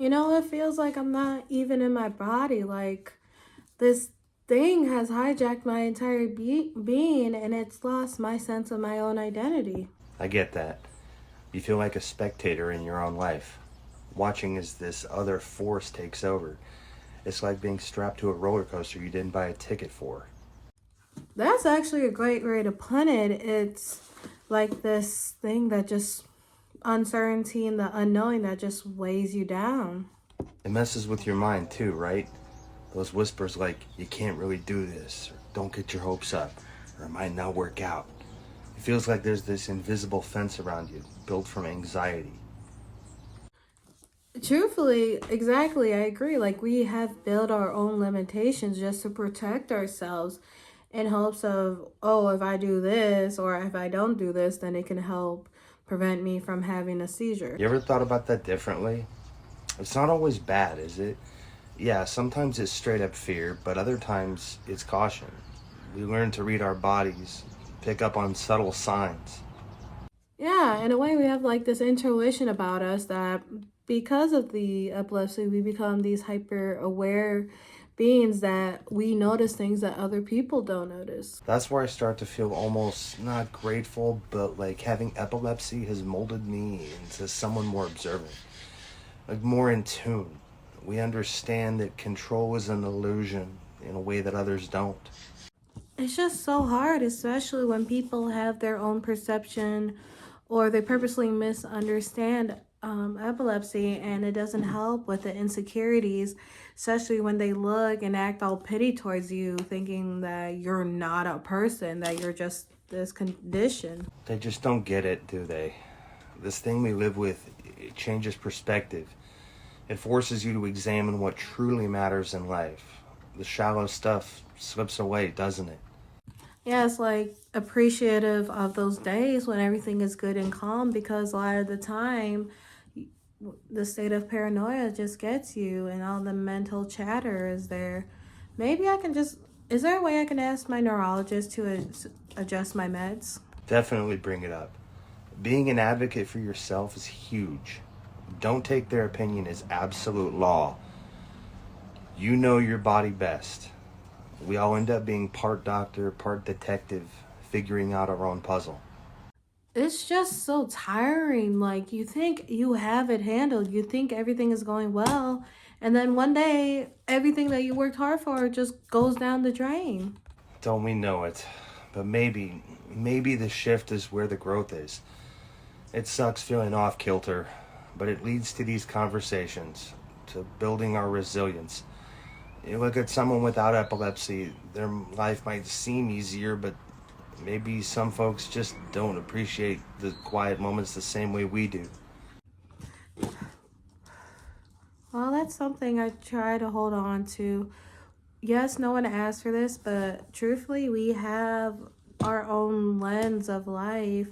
It feels like I'm not even in my body. Like this thing has hijacked my entire being and it's lost my sense of my own identity. I get that. You feel like a spectator in your own life, watching as this other force takes over. It's like being strapped to a roller coaster you didn't buy a ticket for. That's actually a great way to put it. It's like this thing that just uncertainty and the unknowing that just weighs you down. It messes with your mind too, right? Those whispers like, you can't really do this, or don't get your hopes up, or it might not work out. It feels like there's this invisible fence around you, built from anxiety. Truthfully, exactly, I agree. Like we have built our own limitations just to protect ourselves in hopes of, oh, if I do this or if I don't do this, then it can help prevent me from having a seizure. You ever thought about that differently? It's not always bad, is it? Yeah, sometimes it's straight up fear, but other times it's caution. We learn to read our bodies, pick up on subtle signs. Yeah, in a way, we have like this intuition about us that because of the epilepsy, we become these hyper aware beings that we notice things that other people don't notice. That's where I start to feel almost not grateful, but like having epilepsy has molded me into someone more observant, like more in tune. We understand that control is an illusion in a way that others don't. It's just so hard, especially when people have their own perception or they purposely misunderstand epilepsy, and it doesn't help with the insecurities, especially when they look and act all pity towards you, thinking that you're not a person, that you're just this condition. They just don't get it, do they? This thing we live with, it changes perspective. It forces you to examine what truly matters in life. The shallow stuff slips away, doesn't it? Yeah, it's like appreciative of those days when everything is good and calm because a lot of the time the state of paranoia just gets you and all the mental chatter is there. Maybe I can just, is there a way I can ask my neurologist to adjust my meds? Definitely bring it up. Being an advocate for yourself is huge. Don't take their opinion as absolute law. You know your body best. We all end up being part doctor, part detective, figuring out our own puzzle. It's just so tiring. Like you think you have it handled, you think everything is going well, and then one day everything that you worked hard for just goes down the drain. Don't we know it? But maybe the shift is where the growth is. It sucks feeling off kilter, but it leads to these conversations, to building our resilience. You look at someone without epilepsy, their life might seem easier, but maybe some folks just don't appreciate the quiet moments the same way we do. Well, that's something I try to hold on to. Yes, no one asked for this, but truthfully, we have our own lens of life,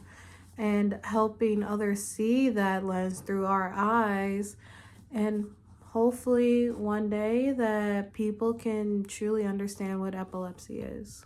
and helping others see that lens through our eyes. And hopefully, one day that people can truly understand what epilepsy is.